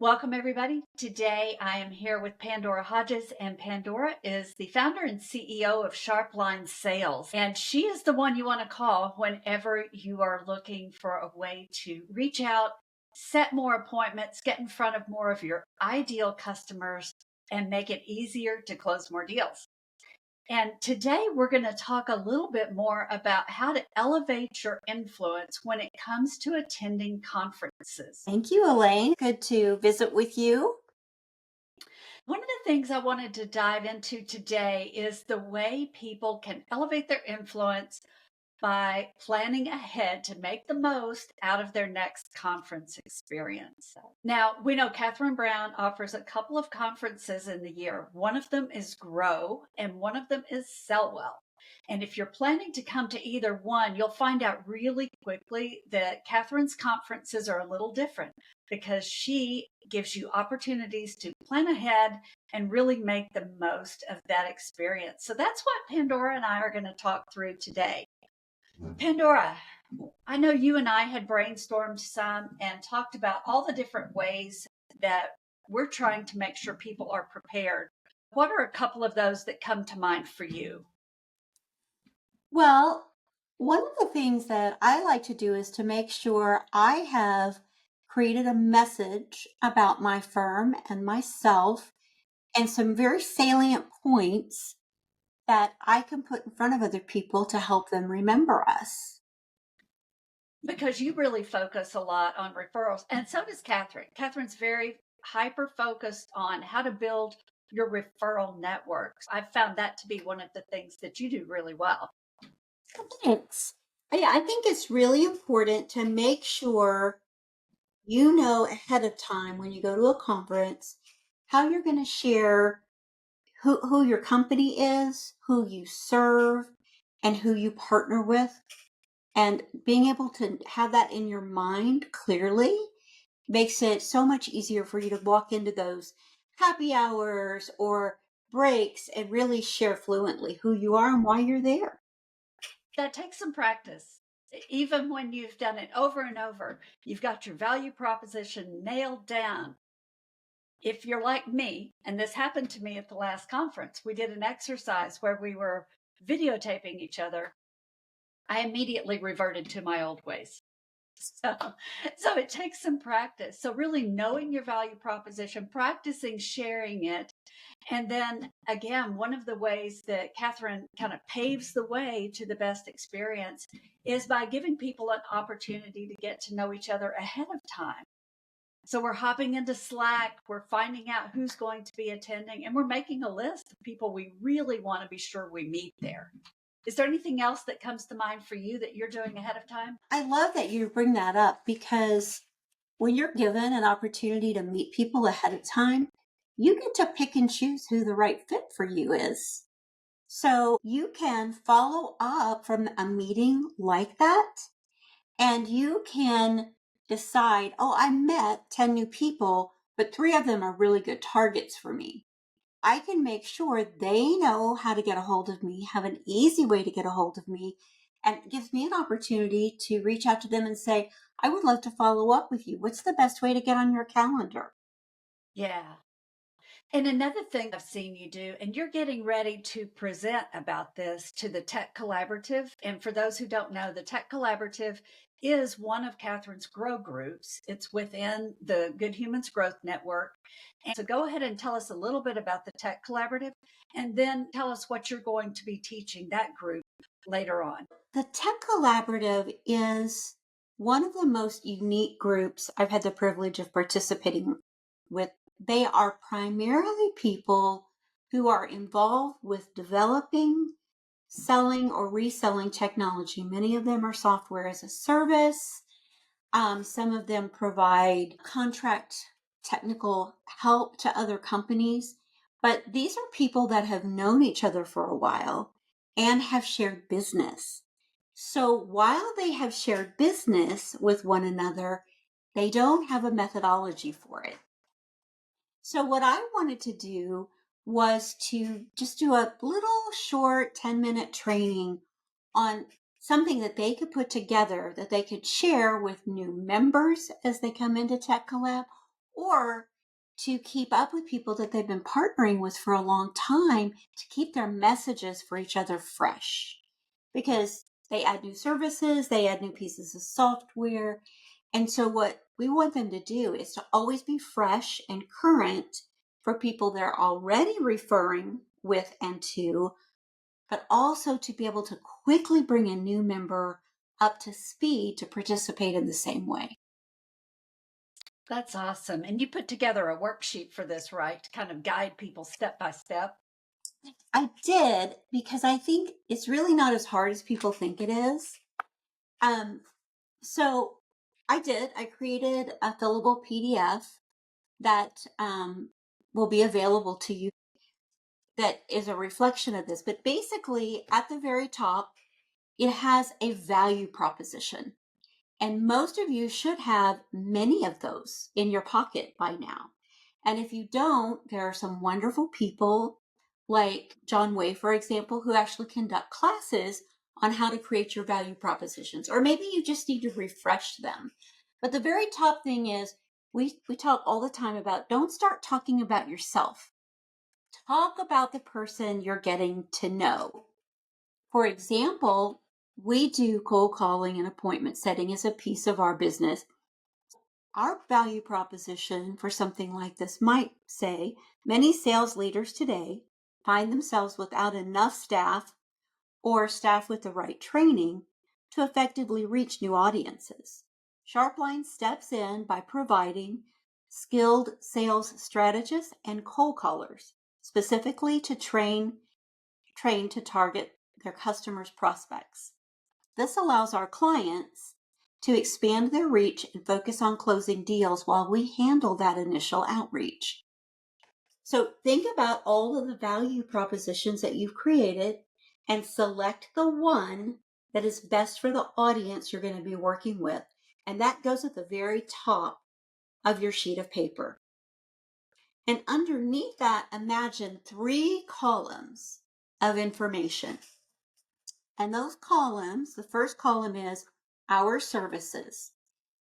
Welcome, everybody. Today I am here with Pandora Hodges, and Pandora is the founder and CEO of Sharpline Sales. And she is the one you want to call whenever you are looking for a way to reach out, set more appointments, get in front of more of your ideal customers, and make it easier to close more deals. And today we're going to talk a little bit more about how to elevate your influence when it comes to attending conferences. Thank you, Elaine. Good to visit with you. One of the things I wanted to dive into today is the way people can elevate their influence by planning ahead to make the most out of their next conference experience. Now, we know Catherine Brown offers a couple of conferences in the year. One of them is Grow, and one of them is Sell Well. And if you're planning to come to either one, you'll find out really quickly that Catherine's conferences are a little different because she gives you opportunities to plan ahead and really make the most of that experience. So that's what Pandora and I are going to talk through today. Pandora, I know you and I had brainstormed some and talked about all the different ways that we're trying to make sure people are prepared. What are a couple of those that come to mind for you? Well, one of the things that I like to do is to make sure I have created a message about my firm and myself and some very salient points that I can put in front of other people to help them remember us. Because you really focus a lot on referrals, and so does Catherine. Catherine's very hyper focused on how to build your referral networks. I've found that to be one of the things that you do really well. Thanks. Yeah, I think it's really important to make sure you know ahead of time when you go to a conference how you're going to share who your company is, who you serve, and who you partner with. And being able to have that in your mind clearly makes it so much easier for you to walk into those happy hours or breaks and really share fluently who you are and why you're there. That takes some practice. Even when you've done it over and over, you've got your value proposition nailed down. If you're like me, and this happened to me at the last conference, we did an exercise where we were videotaping each other. I immediately reverted to my old ways. So, so it takes some practice. So really knowing your value proposition, practicing sharing it. And then again, one of the ways that Catherine kind of paves the way to the best experience is by giving people an opportunity to get to know each other ahead of time. So we're hopping into Slack, we're finding out who's going to be attending, and we're making a list of people we really want to be sure we meet there. Is there anything else that comes to mind for you that you're doing ahead of time? I love that you bring that up because when you're given an opportunity to meet people ahead of time, you get to pick and choose who the right fit for you is. So you can follow up from a meeting like that, and you can decide, oh, I met 10 new people, but 3 of them are really good targets for me. I can make sure they know how to get a hold of me, have an easy way to get a hold of me, and it gives me an opportunity to reach out to them and say, I would love to follow up with you. What's the best way to get on your calendar? Yeah. And another thing I've seen you do, and you're getting ready to present about this to the Tech Collaborative. And for those who don't know, the Tech Collaborative is one of Catherine's grow groups. It's within the Good Humans Growth Network. And so go ahead and tell us a little bit about the Tech Collaborative, and then tell us what you're going to be teaching that group later on. The Tech Collaborative is one of the most unique groups I've had the privilege of participating with. They are primarily people who are involved with developing, selling, or reselling technology. Many of them are software as a service. Some of them provide contract technical help to other companies. But these are people that have known each other for a while and have shared business. So while they have shared business with one another, they don't have a methodology for it. So what I wanted to do was to just do a little short 10-minute training on something that they could put together that they could share with new members as they come into Tech Collab, or to keep up with people that they've been partnering with for a long time to keep their messages for each other fresh. Because they add new services, they add new pieces of software. And so, what we want them to do is to always be fresh and current for people they're already referring with and to, but also to be able to quickly bring a new member up to speed to participate in the same way. That's awesome. And you put together a worksheet for this, right? To kind of guide people step by step. I did, because I think it's really not as hard as people think it is. Um, so I created a fillable PDF that will be available to you that is a reflection of this. But basically, at the very top, it has a value proposition. And most of you should have many of those in your pocket by now. And if you don't, there are some wonderful people like John Way, for example, who actually conduct classes on how to create your value propositions. Or maybe you just need to refresh them. But the very top thing is we talk all the time about don't start talking about yourself. Talk about the person you're getting to know. For example, we do cold calling and appointment setting as a piece of our business. Our value proposition for something like this might say many sales leaders today find themselves without enough staff or staff with the right training to effectively reach new audiences. Sharpline steps in by providing skilled sales strategists and cold callers specifically to train to target their customers' prospects. This allows our clients to expand their reach and focus on closing deals while we handle that initial outreach. So think about all of the value propositions that you've created and select the one that is best for the audience you're going to be working with. And that goes at the very top of your sheet of paper. And underneath that, imagine 3 columns of information. And those columns, the first column is our services.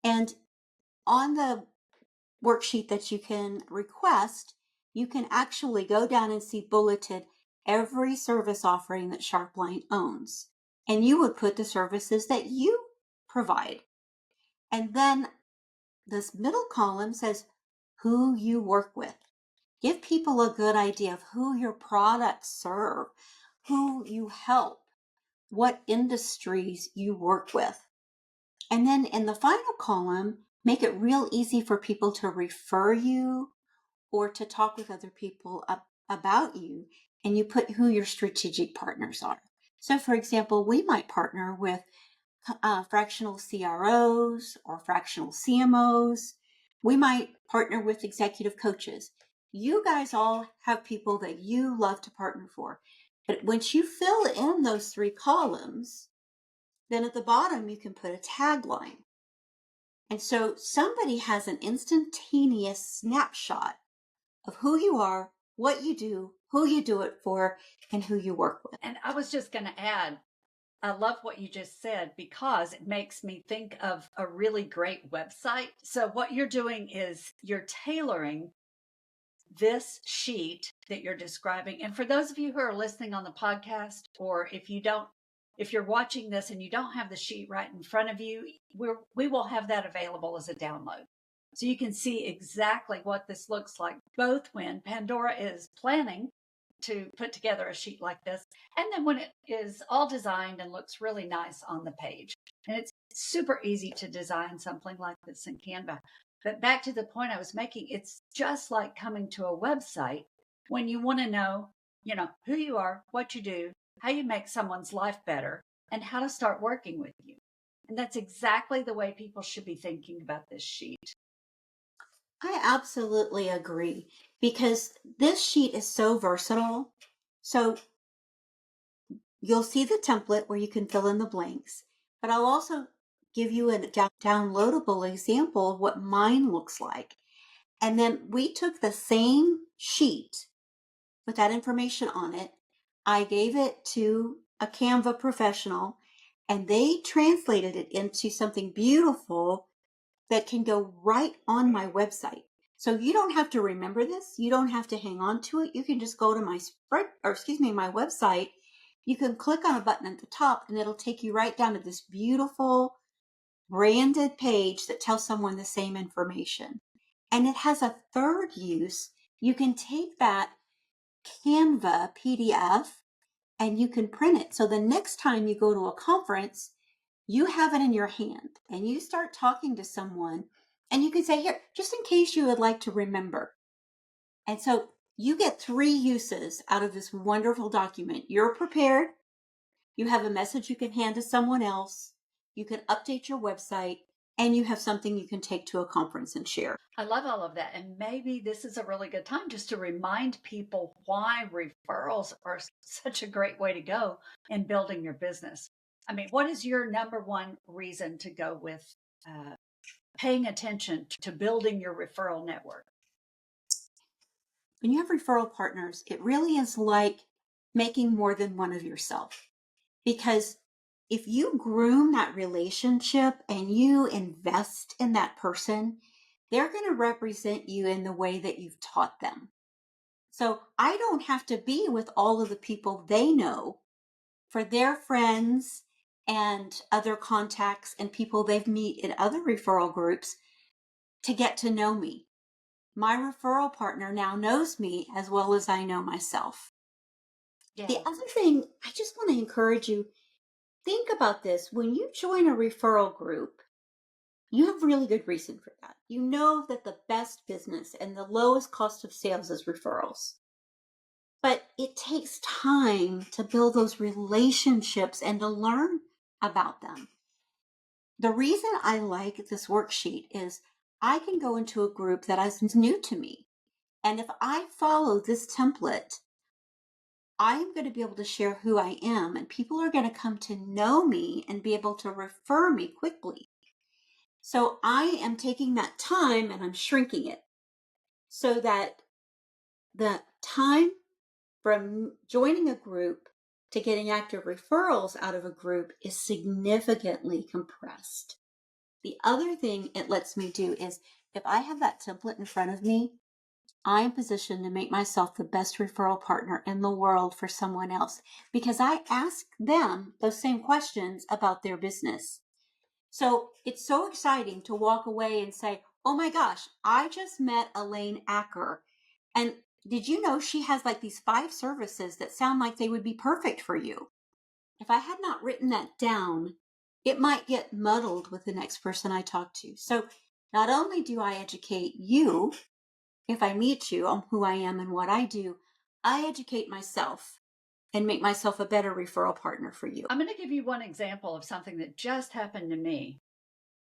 And on the worksheet that you can request, you can actually go down and see bulleted every service offering that Sharpline owns. And you would put the services that you provide. And then this middle column says who you work with. Give people a good idea of who your products serve, who you help, what industries you work with. And then in the final column, make it real easy for people to refer you or to talk with other people about you. And you put who your strategic partners are. So, for example, we might partner with fractional CROs or fractional CMOs. We might partner with executive coaches. You guys all have people that you love to partner for. But once you fill in those 3 columns, then at the bottom you can put a tagline. And so somebody has an instantaneous snapshot of who you are, what you do, who you do it for, and who you work with. And I was just going to add, I love what you just said because it makes me think of a really great website. So, what you're doing is you're tailoring this sheet that you're describing. And for those of you who are listening on the podcast, or if you're watching this and you don't have the sheet right in front of you, we will have that available as a download. So you can see exactly what this looks like, both when Pandora is planning to put together a sheet like this, and then when it is all designed and looks really nice on the page. And it's super easy to design something like this in Canva. But back to the point I was making, it's just like coming to a website when you want to know, who you are, what you do, how you make someone's life better, and how to start working with you. And that's exactly the way people should be thinking about this sheet. I absolutely agree, because this sheet is so versatile. So you'll see the template where you can fill in the blanks, but I'll also give you a downloadable example of what mine looks like. And then we took the same sheet with that information on it. I gave it to a Canva professional, and they translated it into something beautiful that can go right on my website. So you don't have to remember this. You don't have to hang on to it. You can just go to my website. You can click on a button at the top and it'll take you right down to this beautiful branded page that tells someone the same information. And it has a third use. You can take that Canva PDF and you can print it. So the next time you go to a conference, you have it in your hand and you start talking to someone and you can say, here, just in case you would like to remember. And so you get 3 uses out of this wonderful document. You're prepared. You have a message you can hand to someone else. You can update your website and you have something you can take to a conference and share. I love all of that. And maybe this is a really good time just to remind people why referrals are such a great way to go in building your business. I mean, what is your number one reason to go with paying attention to building your referral network? When you have referral partners, it really is like making more than one of yourself. Because if you groom that relationship and you invest in that person, they're going to represent you in the way that you've taught them. So I don't have to be with all of the people they know for their friends and other contacts and people they've met in other referral groups to get to know me. My referral partner now knows me as well as I know myself. Yeah. The other thing, I just want to encourage you, think about this. When you join a referral group, you have really good reason for that. You know that the best business and the lowest cost of sales is referrals. But it takes time to build those relationships and to learn about them. The reason I like this worksheet is I can go into a group that is new to me. And if I follow this template, I'm going to be able to share who I am, and people are going to come to know me and be able to refer me quickly. So I am taking that time and I'm shrinking it so that the time from joining a group to getting active referrals out of a group is significantly compressed. The other thing it lets me do is if I have that template in front of me, I am positioned to make myself the best referral partner in the world for someone else because I ask them those same questions about their business. So it's so exciting to walk away and say, oh my gosh, I just met Elaine Acker. And did you know she has like these 5 services that sound like they would be perfect for you? If I had not written that down, it might get muddled with the next person I talk to. So not only do I educate you, if I meet you on who I am and what I do, I educate myself and make myself a better referral partner for you. I'm going to give you one example of something that just happened to me.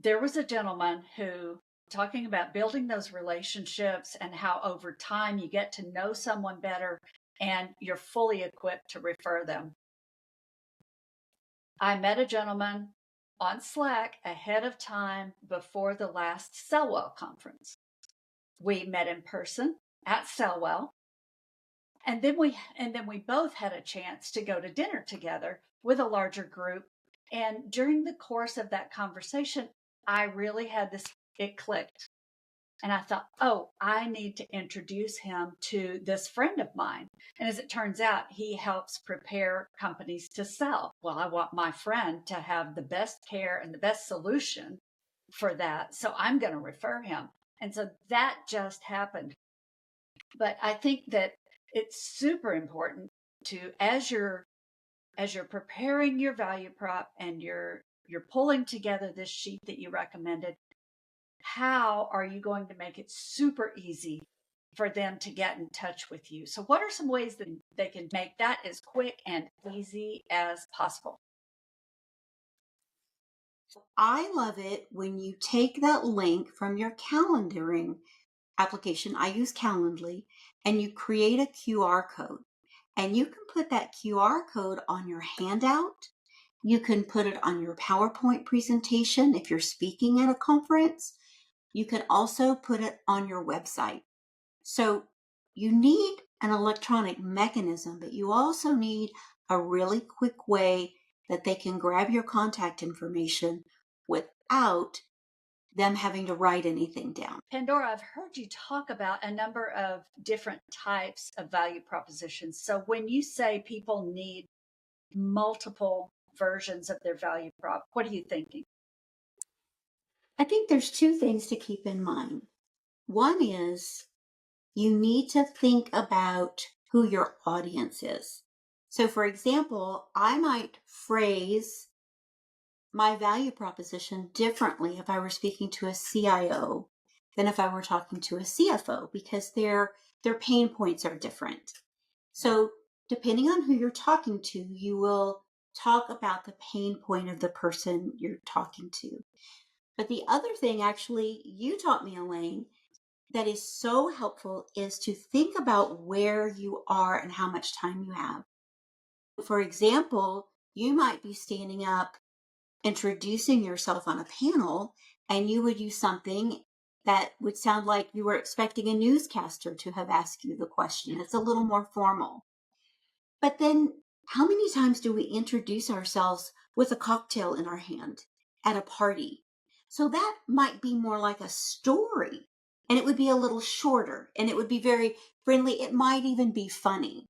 There was a gentleman who, talking about building those relationships and how over time you get to know someone better and you're fully equipped to refer them. I met a gentleman on Slack ahead of time before the last Sellwell conference. We met in person at Sellwell, and then we both had a chance to go to dinner together with a larger group. And during the course of that conversation, I really had this, it clicked. And I thought, oh, I need to introduce him to this friend of mine. And as it turns out, he helps prepare companies to sell. Well, I want my friend to have the best care and the best solution for that. So I'm going to refer him. And so that just happened. But I think that it's super important to, as you're preparing your value prop and you're pulling together this sheet that you recommended, how are you going to make it super easy for them to get in touch with you? So what are some ways that they can make that as quick and easy as possible? I love it when you take that link from your calendaring application. I use Calendly, and you create a QR code. And you can put that QR code on your handout. You can put it on your PowerPoint presentation if you're speaking at a conference. You can also put it on your website. So you need an electronic mechanism, but you also need a really quick way that they can grab your contact information without them having to write anything down. Pandora, I've heard you talk about a number of different types of value propositions. So when you say people need multiple versions of their value prop, what are you thinking? I think there's two things to keep in mind. One is you need to think about who your audience is. So, for example, I might phrase my value proposition differently if I were speaking to a CIO than if I were talking to a CFO because their pain points are different. So, depending on who you're talking to, you will talk about the pain point of the person you're talking to. But the other thing, actually, you taught me, Elaine, that is so helpful is to think about where you are and how much time you have. For example, you might be standing up introducing yourself on a panel, and you would use something that would sound like you were expecting a newscaster to have asked you the question. It's a little more formal. But then, how many times do we introduce ourselves with a cocktail in our hand at a party? So that might be more like a story, and it would be a little shorter, and it would be very friendly. It might even be funny.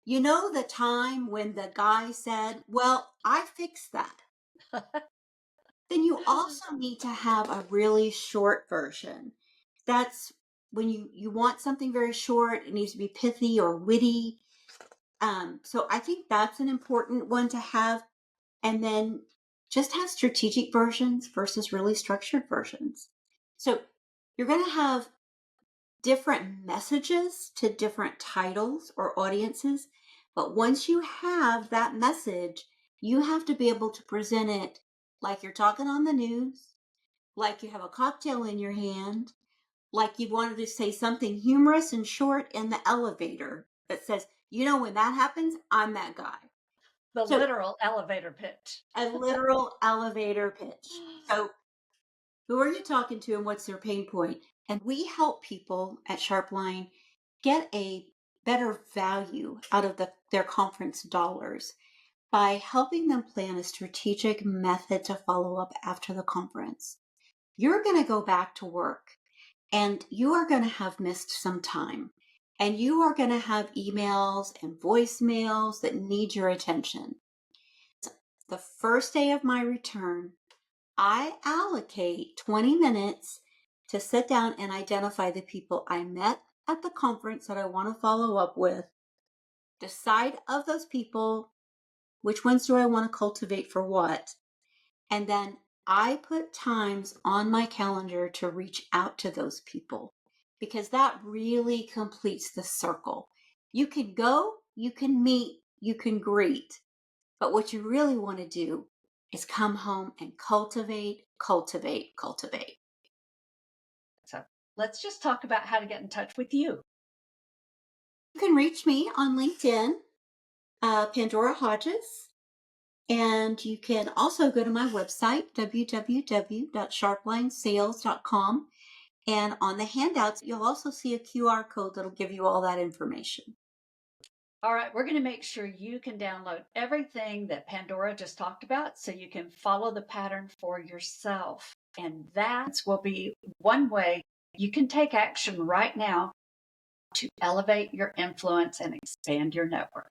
You know, the time when the guy said, "Well, I fixed that." Then you also need to have a really short version. That's when you want something very short, it needs to be pithy or witty. So I think that's an important one to have. And then just have strategic versions versus really structured versions. So you're going to have different messages to different titles or audiences. But once you have that message, you have to be able to present it like you're talking on the news, like you have a cocktail in your hand, like you wanted to say something humorous and short in the elevator that says, when that happens, I'm that guy. The So literal elevator pitch. a literal elevator pitch. So who are you talking to and what's their pain point? And we help people at Sharpline get a better value out of their conference dollars by helping them plan a strategic method to follow up after the conference. You're going to go back to work and you are going to have missed some time. And you are going to have emails and voicemails that need your attention. The first day of my return, I allocate 20 minutes to sit down and identify the people I met at the conference that I want to follow up with, decide of those people, which ones do I want to cultivate for what, and then I put times on my calendar to reach out to those people because that really completes the circle. You can go, you can meet, you can greet, but what you really want to do is come home and cultivate, cultivate, cultivate. So let's just talk about how to get in touch with you. You can reach me on LinkedIn, Pandora Hodges, and you can also go to my website, www.sharplinesales.com. And on the handouts, you'll also see a QR code that'll give you all that information. All right, we're going to make sure you can download everything that Pandora just talked about so you can follow the pattern for yourself. And that will be one way you can take action right now to elevate your influence and expand your network.